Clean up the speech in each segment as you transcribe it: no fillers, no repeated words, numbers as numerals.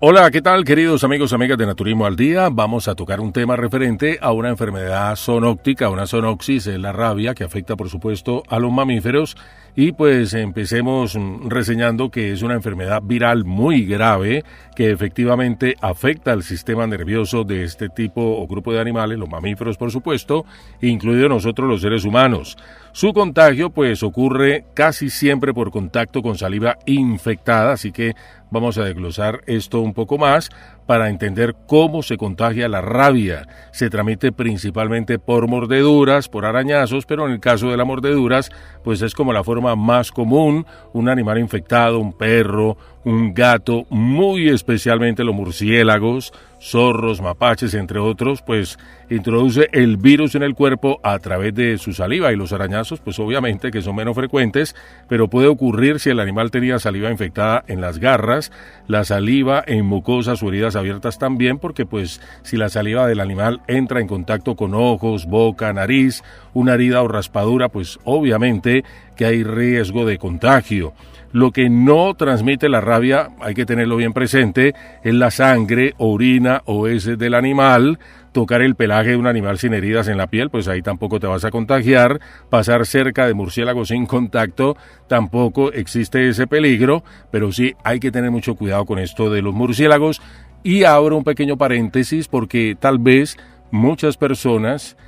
Hola, ¿qué tal, queridos amigos, amigas de Naturismo al Día? Vamos a tocar un tema referente a una enfermedad zoonótica, una zoonosis, es la rabia, que afecta, por supuesto, a los mamíferos. Y pues empecemos reseñando que es una enfermedad viral muy grave que efectivamente afecta al sistema nervioso de este tipo o grupo de animales, los mamíferos, por supuesto, incluidos nosotros los seres humanos. Su contagio pues ocurre casi siempre por contacto con saliva infectada, así que vamos a desglosar esto un poco más para entender cómo se contagia la rabia. Se transmite principalmente por mordeduras, por arañazos, pero en el caso de las mordeduras, pues es como la forma más común. Un animal infectado, un perro, un gato, muy especialmente los murciélagos, zorros, mapaches, entre otros, pues introduce el virus en el cuerpo a través de su saliva, y los arañazos, pues obviamente que son menos frecuentes, pero puede ocurrir si el animal tenía saliva infectada en las garras, la saliva en mucosas o heridas abiertas también, porque pues si la saliva del animal entra en contacto con ojos, boca, nariz, una herida o raspadura, pues obviamente que hay riesgo de contagio. Lo que no transmite la rabia, hay que tenerlo bien presente, es la sangre, orina o heces del animal. Tocar el pelaje de un animal sin heridas en la piel, pues ahí tampoco te vas a contagiar. Pasar cerca de murciélagos sin contacto, tampoco existe ese peligro, pero sí hay que tener mucho cuidado con esto de los murciélagos. Y abro un pequeño paréntesis porque tal vez muchas personas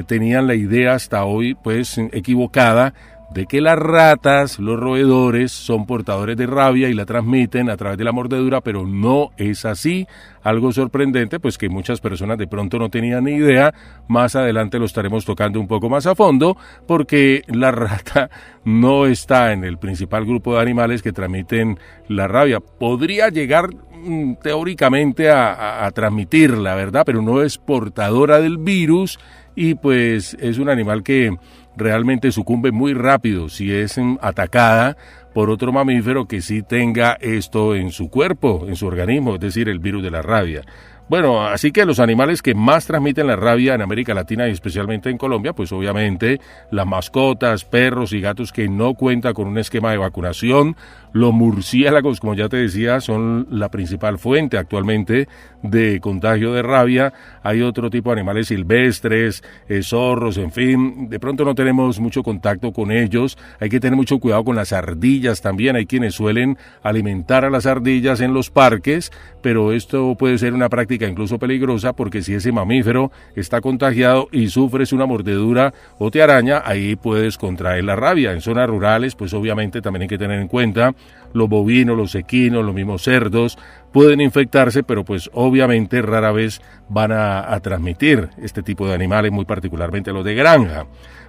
tenían la idea hasta hoy pues equivocada de que las ratas, los roedores, son portadores de rabia y la transmiten a través de la mordedura, pero no es así. Algo sorprendente, pues que muchas personas de pronto no tenían ni idea. Más adelante lo estaremos tocando un poco más a fondo, porque la rata no está en el principal grupo de animales que transmiten la rabia. Podría llegar teóricamente a transmitirla, ¿verdad? Pero no es portadora del virus y pues es un animal que realmente sucumbe muy rápido si es atacada por otro mamífero que sí tenga esto en su cuerpo, en su organismo, es decir, el virus de la rabia. Bueno, así que los animales que más transmiten la rabia en América Latina y especialmente en Colombia, pues obviamente las mascotas, perros y gatos que no cuentan con un esquema de vacunación. Los murciélagos, como ya te decía, son la principal fuente actualmente de contagio de rabia. Hay otro tipo de animales silvestres, zorros, en fin, de pronto no tenemos mucho contacto con ellos. Hay que tener mucho cuidado con las ardillas también. Hay quienes suelen alimentar a las ardillas en los parques, pero esto puede ser una práctica incluso peligrosa, porque si ese mamífero está contagiado y sufres una mordedura o te araña, ahí puedes contraer la rabia. En zonas rurales, pues obviamente también hay que tener en cuenta los bovinos, los equinos, los mismos cerdos pueden infectarse, pero pues obviamente rara vez van a transmitir este tipo de animales, muy particularmente los de granja.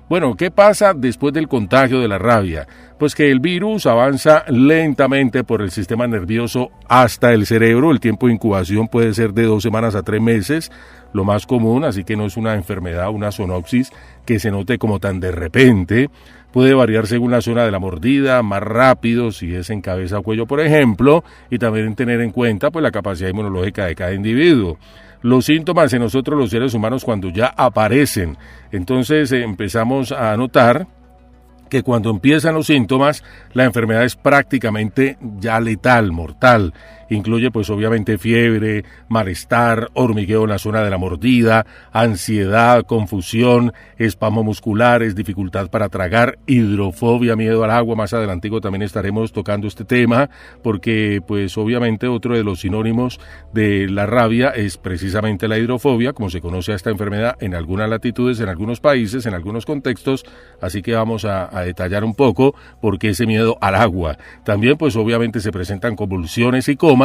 Bueno, ¿qué pasa después del contagio de la rabia? Pues que el virus avanza lentamente por el sistema nervioso hasta el cerebro. El tiempo de incubación puede ser de 2 semanas a 3 meses, lo más común, así que no es una enfermedad, una zoonosis que se note como tan de repente. Puede variar según la zona de la mordida, más rápido si es en cabeza o cuello, por ejemplo, y también tener en cuenta pues la capacidad inmunológica de cada individuo. Los síntomas en nosotros los seres humanos cuando ya aparecen, entonces empezamos a notar que cuando empiezan los síntomas, la enfermedad es prácticamente ya letal, mortal. Incluye pues obviamente fiebre, malestar, hormigueo en la zona de la mordida, ansiedad, confusión, espasmos musculares, dificultad para tragar, hidrofobia, miedo al agua. Más adelantico también estaremos tocando este tema, porque pues obviamente otro de los sinónimos de la rabia es precisamente la hidrofobia, como se conoce a esta enfermedad en algunas latitudes, en algunos países, en algunos contextos. Así que vamos a detallar un poco por qué ese miedo al agua. También pues obviamente se presentan convulsiones y coma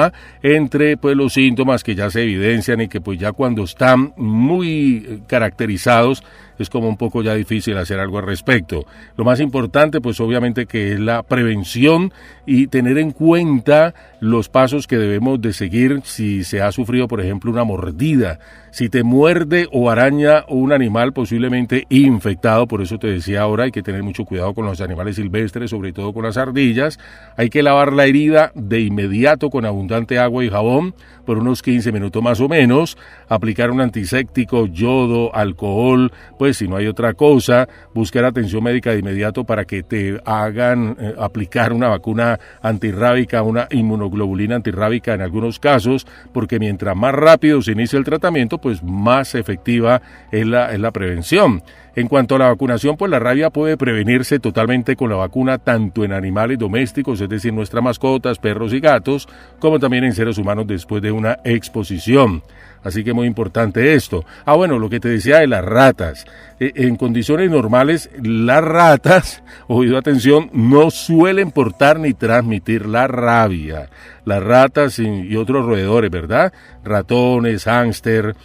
entre pues los síntomas que ya se evidencian y que pues ya cuando están muy caracterizados es como un poco ya difícil hacer algo al respecto. Lo más importante pues obviamente que es la prevención y tener en cuenta los pasos que debemos de seguir si se ha sufrido por ejemplo una mordida. Si te muerde o araña un animal posiblemente infectado, por eso te decía ahora, hay que tener mucho cuidado con los animales silvestres, sobre todo con las ardillas. Hay que lavar la herida de inmediato con abundante agua y jabón por unos 15 minutos más o menos, aplicar un antiséptico, yodo, alcohol, pues pues si no hay otra cosa, buscar atención médica de inmediato para que te hagan aplicar una vacuna antirrábica, una inmunoglobulina antirrábica en algunos casos, porque mientras más rápido se inicia el tratamiento, pues más efectiva es la prevención. En cuanto a la vacunación, pues la rabia puede prevenirse totalmente con la vacuna tanto en animales domésticos, es decir, nuestras mascotas, perros y gatos, como también en seres humanos después de una exposición. Así que muy importante esto. Bueno, lo que te decía de las ratas. En condiciones normales, las ratas, oído atención, no suelen portar ni transmitir la rabia. Las ratas y otros roedores, ¿verdad? Ratones, hámster,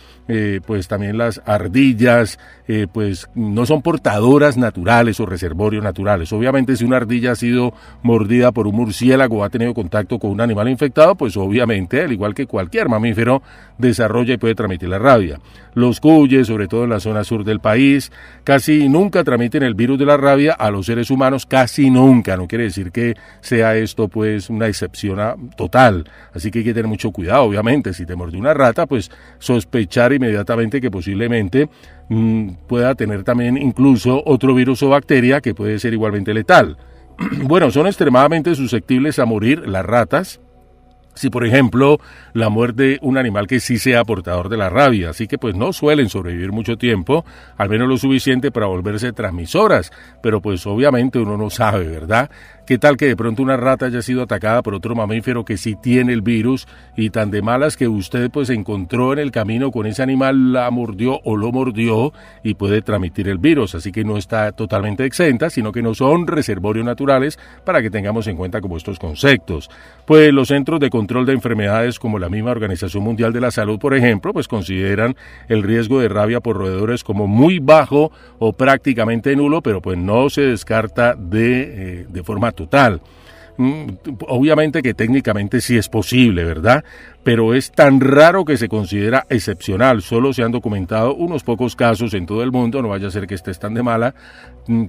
pues también las ardillas, pues no son portadoras naturales o reservorios naturales. Obviamente si una ardilla ha sido mordida por un murciélago o ha tenido contacto con un animal infectado, pues obviamente, al igual que cualquier mamífero, desarrolla y puede transmitir la rabia. Los cuyes, sobre todo en la zona sur del país, casi nunca transmiten el virus de la rabia a los seres humanos, casi nunca. No quiere decir que sea esto pues una excepción total. Así que hay que tener mucho cuidado, obviamente. Si te mordió una rata, pues sospechar inmediatamente que posiblemente pueda tener también incluso otro virus o bacteria que puede ser igualmente letal. Bueno, son extremadamente susceptibles a morir las ratas si, por ejemplo, la muerde un animal que sí sea portador de la rabia, así que pues no suelen sobrevivir mucho tiempo, al menos lo suficiente para volverse transmisoras, pero pues obviamente uno no sabe, ¿verdad? ¿Qué tal que de pronto una rata haya sido atacada por otro mamífero que sí tiene el virus y tan de malas que usted pues encontró en el camino con ese animal, la mordió o lo mordió y puede transmitir el virus? Así que no está totalmente exenta, sino que no son reservorios naturales para que tengamos en cuenta como estos conceptos. Pues los centros de control de enfermedades como la misma Organización Mundial de la Salud, por ejemplo, pues consideran el riesgo de rabia por roedores como muy bajo o prácticamente nulo, pero pues no se descarta de forma total. Obviamente que técnicamente sí es posible, ¿verdad? Pero es tan raro que se considera excepcional. Solo se han documentado unos pocos casos en todo el mundo, no vaya a ser que estés tan de mala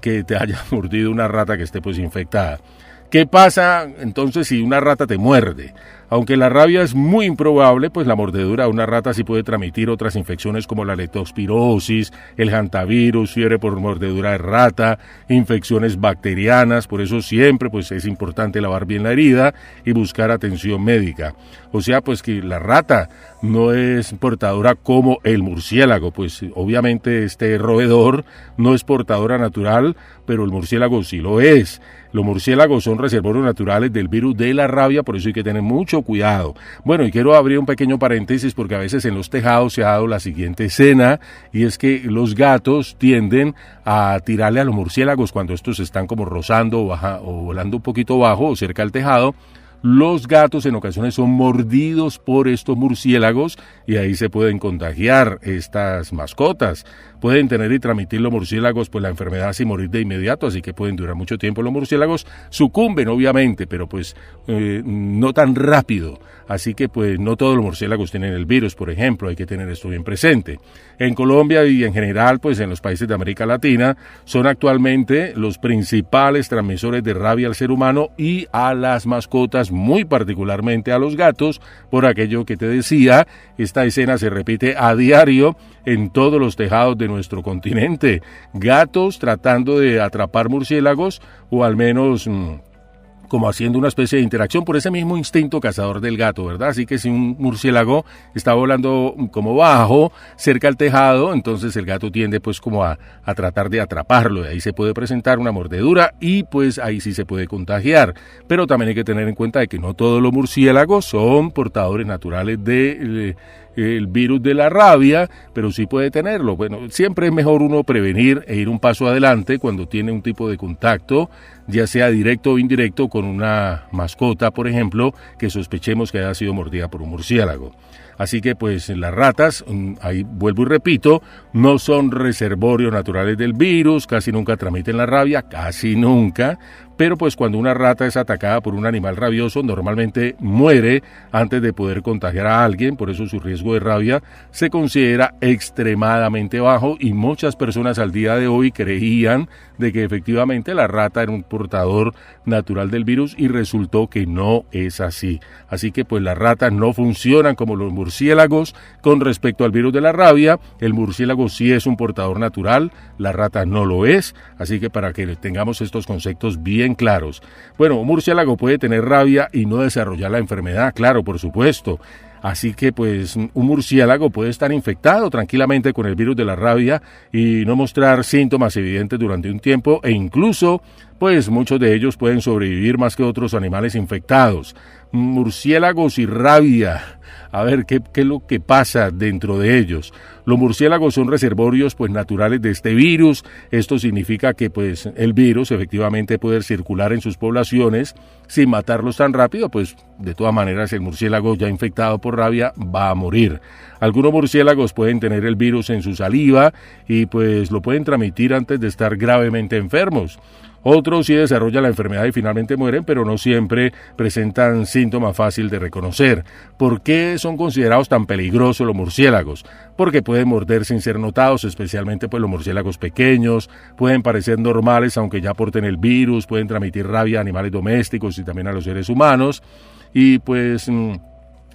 que te haya mordido una rata que esté pues infectada. ¿Qué pasa entonces si una rata te muerde? Aunque la rabia es muy improbable, pues la mordedura de una rata sí puede transmitir otras infecciones como la leptospirosis, el hantavirus, fiebre por mordedura de rata, infecciones bacterianas. Por eso siempre pues es importante lavar bien la herida y buscar atención médica. O sea, pues que la rata no es portadora como el murciélago, pues obviamente este roedor no es portadora natural, pero el murciélago sí lo es. Los murciélagos son reservorios naturales del virus de la rabia, por eso hay que tener mucho cuidado. Bueno, y quiero abrir un pequeño paréntesis porque a veces en los tejados se ha dado la siguiente escena, y es que los gatos tienden a tirarle a los murciélagos cuando estos están como rozando o volando un poquito bajo o cerca del tejado. Los gatos en ocasiones son mordidos por estos murciélagos y ahí se pueden contagiar estas mascotas. Pueden tener y transmitir los murciélagos pues la enfermedad sin morir de inmediato, así que pueden durar mucho tiempo. Los murciélagos sucumben obviamente, pero pues no tan rápido. Así que pues no todos los murciélagos tienen el virus, por ejemplo, hay que tener esto bien presente. En Colombia y en general pues en los países de América Latina son actualmente los principales transmisores de rabia al ser humano y a las mascotas, muy particularmente a los gatos, por aquello que te decía. Esta escena se repite a diario en todos los tejados de nuestro continente. Gatos tratando de atrapar murciélagos o al menos como haciendo una especie de interacción por ese mismo instinto cazador del gato, ¿verdad? Así que si un murciélago está volando como bajo, cerca al tejado, entonces el gato tiende pues como a tratar de atraparlo, y ahí se puede presentar una mordedura y pues ahí sí se puede contagiar. Pero también hay que tener en cuenta de que no todos los murciélagos son portadores naturales de el virus de la rabia, pero sí puede tenerlo. Bueno, siempre es mejor uno prevenir e ir un paso adelante cuando tiene un tipo de contacto, ya sea directo o indirecto, con una mascota, por ejemplo, que sospechemos que haya sido mordida por un murciélago. Así que pues las ratas, ahí vuelvo y repito, no son reservorios naturales del virus, casi nunca transmiten la rabia, casi nunca, pero pues cuando una rata es atacada por un animal rabioso normalmente muere antes de poder contagiar a alguien, por eso su riesgo de rabia se considera extremadamente bajo y muchas personas al día de hoy creían de que efectivamente la rata era un portador natural del virus y resultó que no es así. Así que pues las ratas no funcionan como los murciélagos con respecto al virus de la rabia. El murciélago sí es un portador natural, la rata no lo es, así que para que tengamos estos conceptos bien claros. Bueno, un murciélago puede tener rabia y no desarrollar la enfermedad, claro, por supuesto. Así que pues un murciélago puede estar infectado tranquilamente con el virus de la rabia y no mostrar síntomas evidentes durante un tiempo e incluso pues muchos de ellos pueden sobrevivir más que otros animales infectados. Murciélagos y rabia. A ver, ¿qué es lo que pasa dentro de ellos? Los murciélagos son reservorios pues naturales de este virus. Esto significa que pues el virus efectivamente puede circular en sus poblaciones sin matarlos tan rápido, pues de todas maneras el murciélago ya infectado por rabia va a morir. Algunos murciélagos pueden tener el virus en su saliva y pues lo pueden transmitir antes de estar gravemente enfermos. Otros sí desarrollan la enfermedad y finalmente mueren, pero no siempre presentan síntomas fáciles de reconocer. ¿Por qué son considerados tan peligrosos los murciélagos? Porque pueden morder sin ser notados, especialmente pues los murciélagos pequeños, pueden parecer normales aunque ya porten el virus, pueden transmitir rabia a animales domésticos y también a los seres humanos. Y pues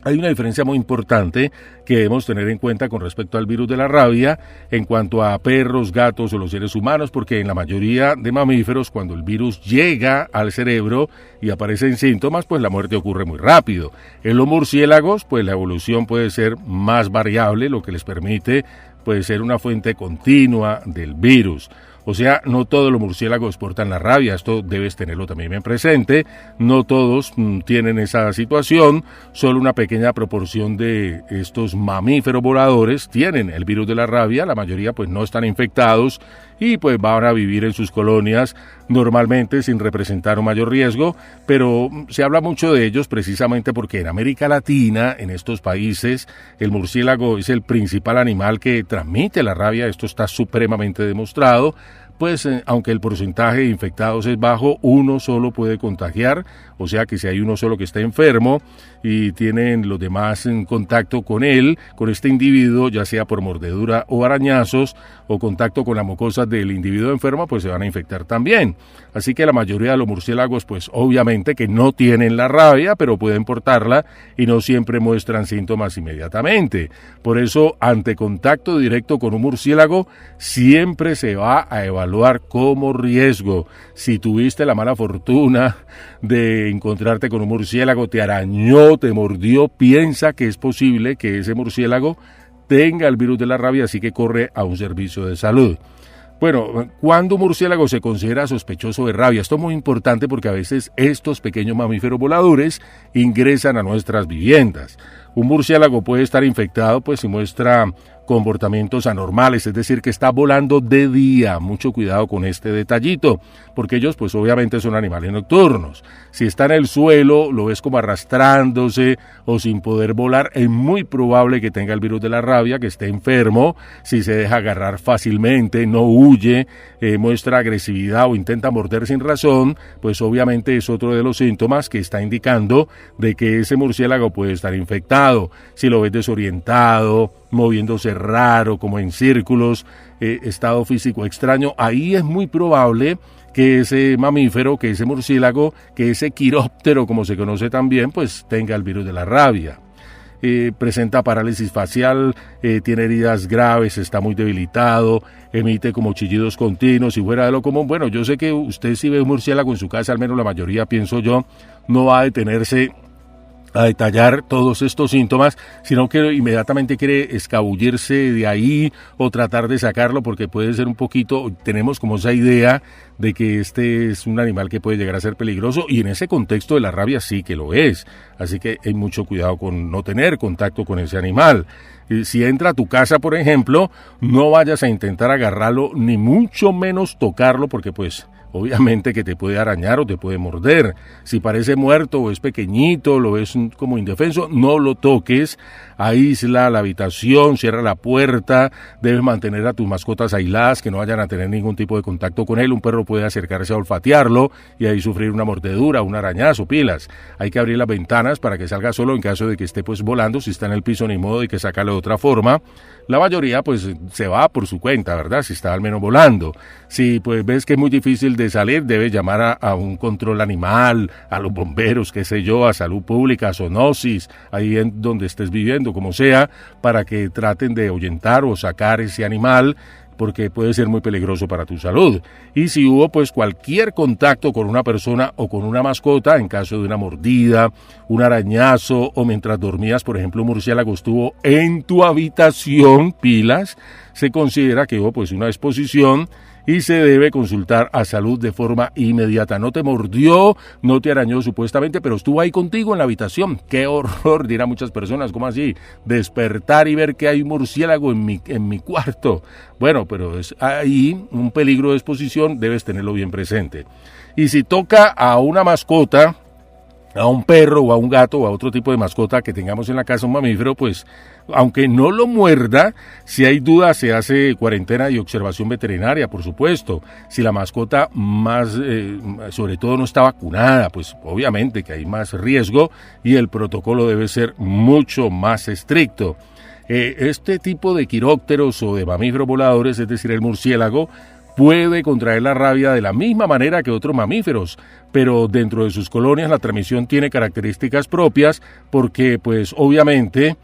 hay una diferencia muy importante que debemos tener en cuenta con respecto al virus de la rabia en cuanto a perros, gatos o los seres humanos, porque en la mayoría de mamíferos cuando el virus llega al cerebro y aparecen síntomas, pues la muerte ocurre muy rápido. En los murciélagos, pues la evolución puede ser más variable, lo que les permite pues ser una fuente continua del virus. O sea, no todos los murciélagos portan la rabia, esto debes tenerlo también bien presente, no todos tienen esa situación, solo una pequeña proporción de estos mamíferos voladores tienen el virus de la rabia, la mayoría pues no están infectados y pues van a vivir en sus colonias normalmente sin representar un mayor riesgo, pero se habla mucho de ellos precisamente porque en América Latina, en estos países, el murciélago es el principal animal que transmite la rabia, esto está supremamente demostrado. Pues aunque el porcentaje de infectados es bajo, uno solo puede contagiar, o sea que si hay uno solo que está enfermo y tienen los demás en contacto con él, con este individuo, ya sea por mordedura o arañazos, o contacto con las mucosas del individuo enfermo, pues se van a infectar también. Así que la mayoría de los murciélagos, pues obviamente que no tienen la rabia, pero pueden portarla y no siempre muestran síntomas inmediatamente. Por eso, ante contacto directo con un murciélago, siempre se va a evaluar como riesgo. Si tuviste la mala fortuna de encontrarte con un murciélago, te arañó, te mordió, piensa que es posible que ese murciélago tenga el virus de la rabia, así que corre a un servicio de salud. Bueno, ¿cuándo un murciélago se considera sospechoso de rabia? Esto es muy importante porque a veces estos pequeños mamíferos voladores ingresan a nuestras viviendas. Un murciélago puede estar infectado pues si muestra comportamientos anormales, es decir, que está volando de día. Mucho cuidado con este detallito, porque ellos pues obviamente son animales nocturnos. Si está en el suelo, lo ves como arrastrándose o sin poder volar, es muy probable que tenga el virus de la rabia, que esté enfermo. Si se deja agarrar fácilmente, no huye, muestra agresividad o intenta morder sin razón, pues obviamente es otro de los síntomas que está indicando de que ese murciélago puede estar infectado. Si lo ves desorientado, moviéndose raro, como en círculos, estado físico extraño, ahí es muy probable que ese mamífero, que ese murciélago, que ese quiróptero, como se conoce también, pues tenga el virus de la rabia. Presenta parálisis facial, tiene heridas graves, está muy debilitado, emite como chillidos continuos y fuera de lo común. Bueno, yo sé que usted si ve un murciélago en su casa, al menos la mayoría, pienso yo, no va a detenerse a detallar todos estos síntomas, sino que inmediatamente quiere escabullirse de ahí o tratar de sacarlo porque puede ser un poquito, tenemos como esa idea de que este es un animal que puede llegar a ser peligroso y en ese contexto de la rabia sí que lo es, así que hay mucho cuidado con no tener contacto con ese animal. Si entra a tu casa, por ejemplo, no vayas a intentar agarrarlo ni mucho menos tocarlo porque pues obviamente que te puede arañar o te puede morder. Si parece muerto o es pequeñito, lo ves como indefenso, no lo toques, aísla la habitación, cierra la puerta, debes mantener a tus mascotas aisladas, que no vayan a tener ningún tipo de contacto con él. Un perro puede acercarse a olfatearlo y ahí sufrir una mordedura, un arañazo, pilas. Hay que abrir las ventanas para que salga solo en caso de que esté pues volando. Si está en el piso, ni modo de que sacarlo de otra forma. La mayoría pues se va por su cuenta, ¿verdad? Si está al menos volando. Si pues ves que es muy difícil de salir, debes llamar a un control animal, a los bomberos, qué sé yo, a salud pública, a zoonosis, ahí en donde estés viviendo, como sea, para que traten de ahuyentar o sacar ese animal, porque puede ser muy peligroso para tu salud. Y si hubo pues cualquier contacto con una persona o con una mascota, en caso de una mordida, un arañazo o mientras dormías, por ejemplo, un murciélago estuvo en tu habitación, pilas, se considera que hubo pues una exposición y se debe consultar a salud de forma inmediata. No te mordió, no te arañó supuestamente, pero estuvo ahí contigo en la habitación. ¡Qué horror!, dirán muchas personas. ¿Cómo así? Despertar y ver que hay un murciélago en mi cuarto. Bueno, pero es ahí un peligro de exposición, debes tenerlo bien presente. Y si toca a una mascota, a un perro o a un gato o a otro tipo de mascota que tengamos en la casa, un mamífero, pues aunque no lo muerda, si hay duda se hace cuarentena y observación veterinaria, por supuesto. Si la mascota sobre todo no está vacunada, pues obviamente que hay más riesgo y el protocolo debe ser mucho más estricto. Este tipo de quirópteros o de mamíferos voladores, es decir, el murciélago, puede contraer la rabia de la misma manera que otros mamíferos, pero dentro de sus colonias la transmisión tiene características propias porque, pues, obviamente,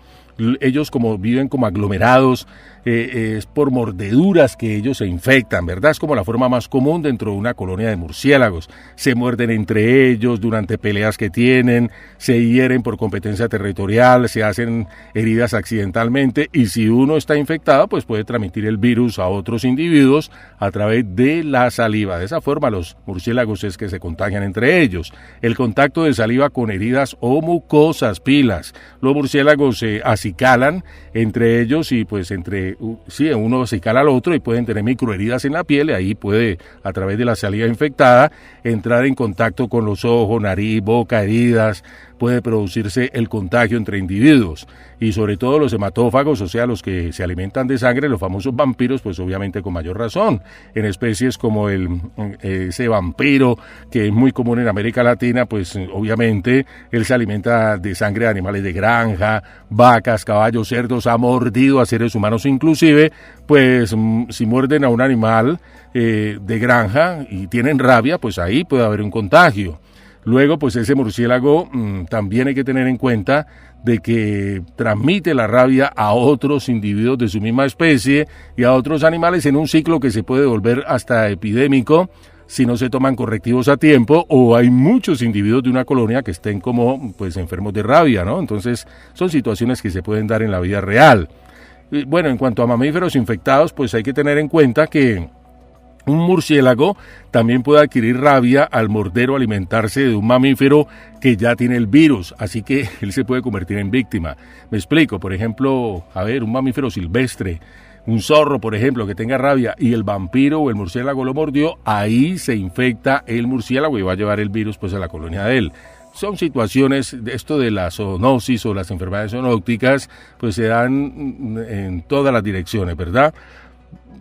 ellos como viven como aglomerados, es por mordeduras que ellos se infectan, ¿verdad? Es como la forma más común dentro de una colonia de murciélagos. Se muerden entre ellos durante peleas que tienen, se hieren por competencia territorial, se hacen heridas accidentalmente y si uno está infectado, pues puede transmitir el virus a otros individuos a través de la saliva. De esa forma los murciélagos es que se contagian entre ellos. El contacto de saliva con heridas o mucosas, los murciélagos se acicalan entre ellos y pues uno se cala al otro y pueden tener microheridas en la piel y ahí puede, a través de la saliva infectada, entrar en contacto con los ojos, nariz, boca, heridas, puede producirse el contagio entre individuos. Y sobre todo los hematófagos, o sea, los que se alimentan de sangre, los famosos vampiros, pues obviamente con mayor razón. En especies como ese vampiro, que es muy común en América Latina, pues obviamente él se alimenta de sangre de animales de granja, vacas, caballos, cerdos, ha mordido a seres humanos inclusive, pues si muerden a un animal de granja y tienen rabia, pues ahí puede haber un contagio. Luego, pues ese murciélago también hay que tener en cuenta de que transmite la rabia a otros individuos de su misma especie y a otros animales en un ciclo que se puede volver hasta epidémico si no se toman correctivos a tiempo o hay muchos individuos de una colonia que estén como pues enfermos de rabia, ¿no? Entonces son situaciones que se pueden dar en la vida real. Y, bueno, en cuanto a mamíferos infectados, pues hay que tener en cuenta que un murciélago también puede adquirir rabia al morder o alimentarse de un mamífero que ya tiene el virus, así que él se puede convertir en víctima. Me explico, por ejemplo, un mamífero silvestre, un zorro, por ejemplo, que tenga rabia y el vampiro o el murciélago lo mordió, ahí se infecta el murciélago y va a llevar el virus pues a la colonia de él. Son situaciones, esto de la zoonosis o las enfermedades zoonóticas, pues se dan en todas las direcciones, ¿verdad?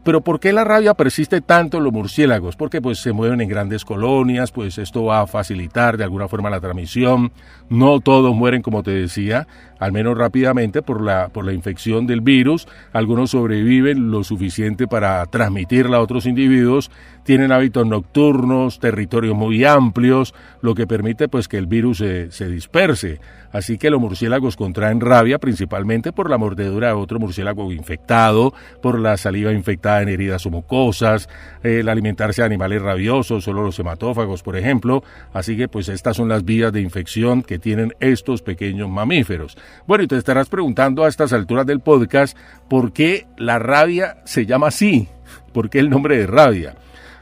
Pero ¿por qué la rabia persiste tanto en los murciélagos? Porque pues se mueven en grandes colonias, pues esto va a facilitar de alguna forma la transmisión. No todos mueren, como te decía, al menos rápidamente por la infección del virus. Algunos sobreviven lo suficiente para transmitirla a otros individuos. Tienen hábitos nocturnos, territorios muy amplios, lo que permite pues que el virus se disperse. Así que los murciélagos contraen rabia principalmente por la mordedura de otro murciélago infectado, por la saliva infectada en heridas o mucosas, el alimentarse de animales rabiosos, solo los hematófagos, por ejemplo. Así que pues estas son las vías de infección que tienen estos pequeños mamíferos. Bueno, y te estarás preguntando a estas alturas del podcast, ¿por qué la rabia se llama así? ¿Por qué el nombre de rabia?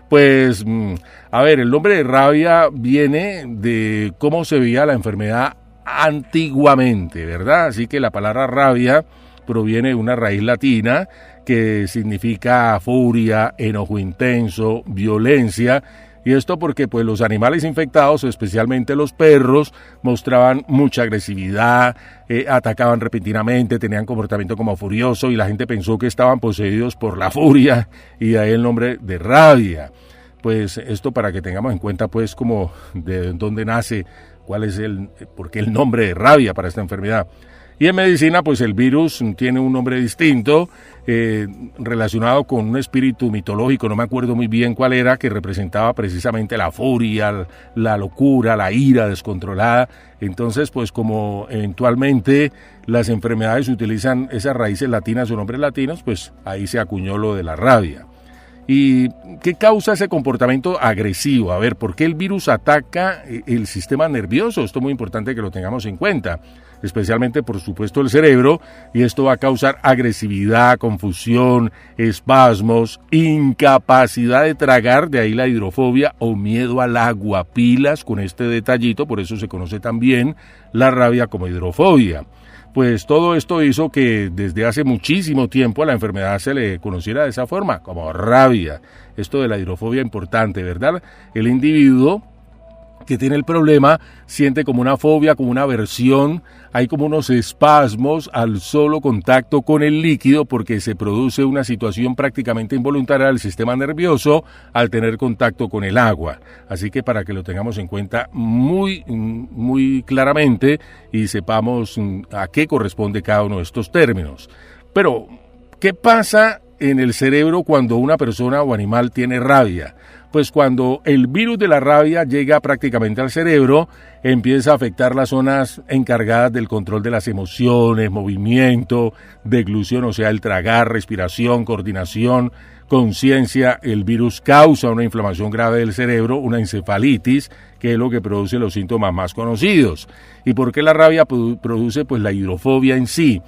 Pues, el nombre de rabia viene de cómo se veía la enfermedad antiguamente, ¿verdad? Así que la palabra rabia proviene de una raíz latina que significa furia, enojo intenso, violencia, Y esto porque pues los animales infectados, especialmente los perros, mostraban mucha agresividad, atacaban repentinamente, tenían comportamiento como furioso y la gente pensó que estaban poseídos por la furia y de ahí el nombre de rabia. Pues esto para que tengamos en cuenta pues como de dónde nace, por qué el nombre de rabia para esta enfermedad. Y en medicina, pues el virus tiene un nombre distinto, relacionado con un espíritu mitológico, no me acuerdo muy bien cuál era, que representaba precisamente la furia, la locura, la ira descontrolada. Entonces, pues como eventualmente las enfermedades utilizan esas raíces latinas o nombres latinos, pues ahí se acuñó lo de la rabia. ¿Y qué causa ese comportamiento agresivo? A ver, ¿por qué el virus ataca el sistema nervioso? Esto es muy importante que lo tengamos en cuenta, especialmente, por supuesto, el cerebro, y esto va a causar agresividad, confusión, espasmos, incapacidad de tragar, de ahí la hidrofobia o miedo al agua. Pilas con este detallito, por eso se conoce también la rabia como hidrofobia. Pues todo esto hizo que desde hace muchísimo tiempo a la enfermedad se le conociera de esa forma, como rabia. Esto de la hidrofobia importante, ¿verdad? El individuo que tiene el problema siente como una fobia, como una aversión, hay como unos espasmos al solo contacto con el líquido porque se produce una situación prácticamente involuntaria del sistema nervioso al tener contacto con el agua. Así que para que lo tengamos en cuenta muy claramente y sepamos a qué corresponde cada uno de estos términos. Pero, ¿qué pasa en el cerebro cuando una persona o animal tiene rabia? Pues cuando el virus de la rabia llega prácticamente al cerebro, empieza a afectar las zonas encargadas del control de las emociones, movimiento, deglución, o sea, el tragar, respiración, coordinación, conciencia. El virus causa una inflamación grave del cerebro, una encefalitis, que es lo que produce los síntomas más conocidos. ¿Y por qué la rabia produce? Pues la hidrofobia en sí.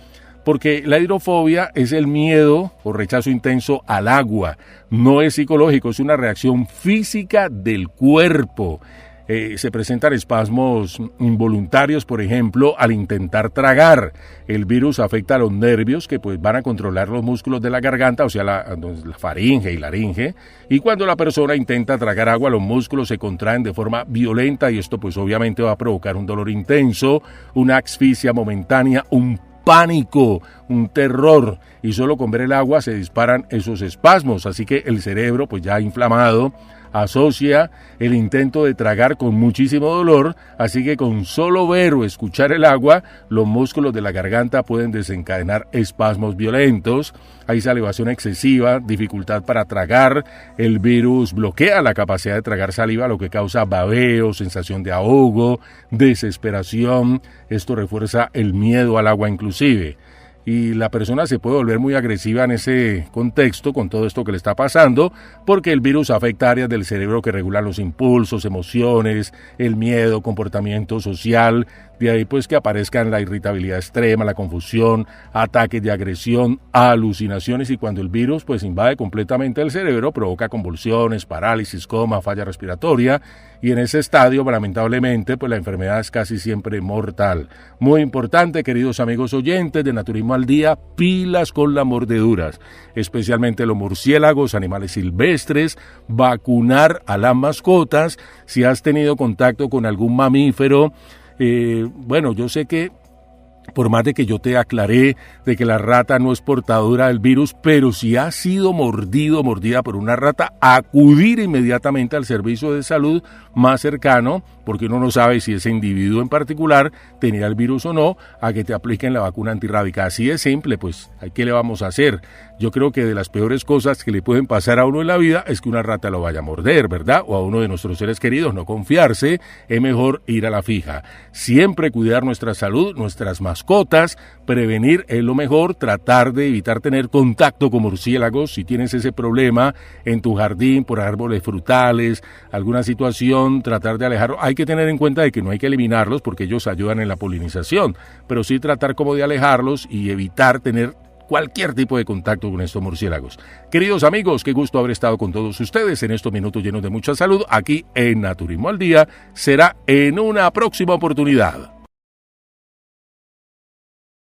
Porque la hidrofobia es el miedo o rechazo intenso al agua. No es psicológico, es una reacción física del cuerpo. Se presentan espasmos involuntarios, por ejemplo, al intentar tragar. El virus afecta a los nervios que pues van a controlar los músculos de la garganta, o sea, la faringe y laringe. Y cuando la persona intenta tragar agua, los músculos se contraen de forma violenta y esto pues obviamente va a provocar un dolor intenso, una asfixia momentánea, un pánico, un terror, y solo con ver el agua se disparan esos espasmos, así que el cerebro, pues ya inflamado, asocia el intento de tragar con muchísimo dolor, así que con solo ver o escuchar el agua, los músculos de la garganta pueden desencadenar espasmos violentos, hay salivación excesiva, dificultad para tragar, el virus bloquea la capacidad de tragar saliva, lo que causa babeo, sensación de ahogo, desesperación, esto refuerza el miedo al agua inclusive. Y la persona se puede volver muy agresiva en ese contexto con todo esto que le está pasando, porque el virus afecta áreas del cerebro que regulan los impulsos, emociones, el miedo, comportamiento social, de ahí pues que aparezcan la irritabilidad extrema, la confusión, ataques de agresión, alucinaciones, y cuando el virus pues invade completamente el cerebro provoca convulsiones, parálisis, coma, falla respiratoria, y en ese estadio lamentablemente pues la enfermedad es casi siempre mortal. Muy importante, queridos amigos oyentes de Naturismo al Día, pilas con las mordeduras, especialmente los murciélagos, animales silvestres, vacunar a las mascotas. Si has tenido contacto con algún mamífero, bueno, yo sé que por más de que yo te aclaré de que la rata no es portadora del virus, pero si ha sido mordida por una rata, acudir inmediatamente al servicio de salud más cercano, porque uno no sabe si ese individuo en particular tenía el virus o no, a que te apliquen la vacuna antirrábica. Así de simple, pues, ¿qué le vamos a hacer? Yo creo que de las peores cosas que le pueden pasar a uno en la vida es que una rata lo vaya a morder, ¿verdad? O a uno de nuestros seres queridos, no confiarse, es mejor ir a la fija. Siempre cuidar nuestra salud, nuestras mascotas, prevenir es lo mejor, tratar de evitar tener contacto con murciélagos. Si tienes ese problema en tu jardín, por árboles frutales, alguna situación, tratar de alejarlo. Hay que tener en cuenta de que no hay que eliminarlos porque ellos ayudan en la polinización, pero sí tratar como de alejarlos y evitar tener cualquier tipo de contacto con estos murciélagos. Queridos amigos, qué gusto haber estado con todos ustedes en estos minutos llenos de mucha salud aquí en Naturismo al Día. Será en una próxima oportunidad.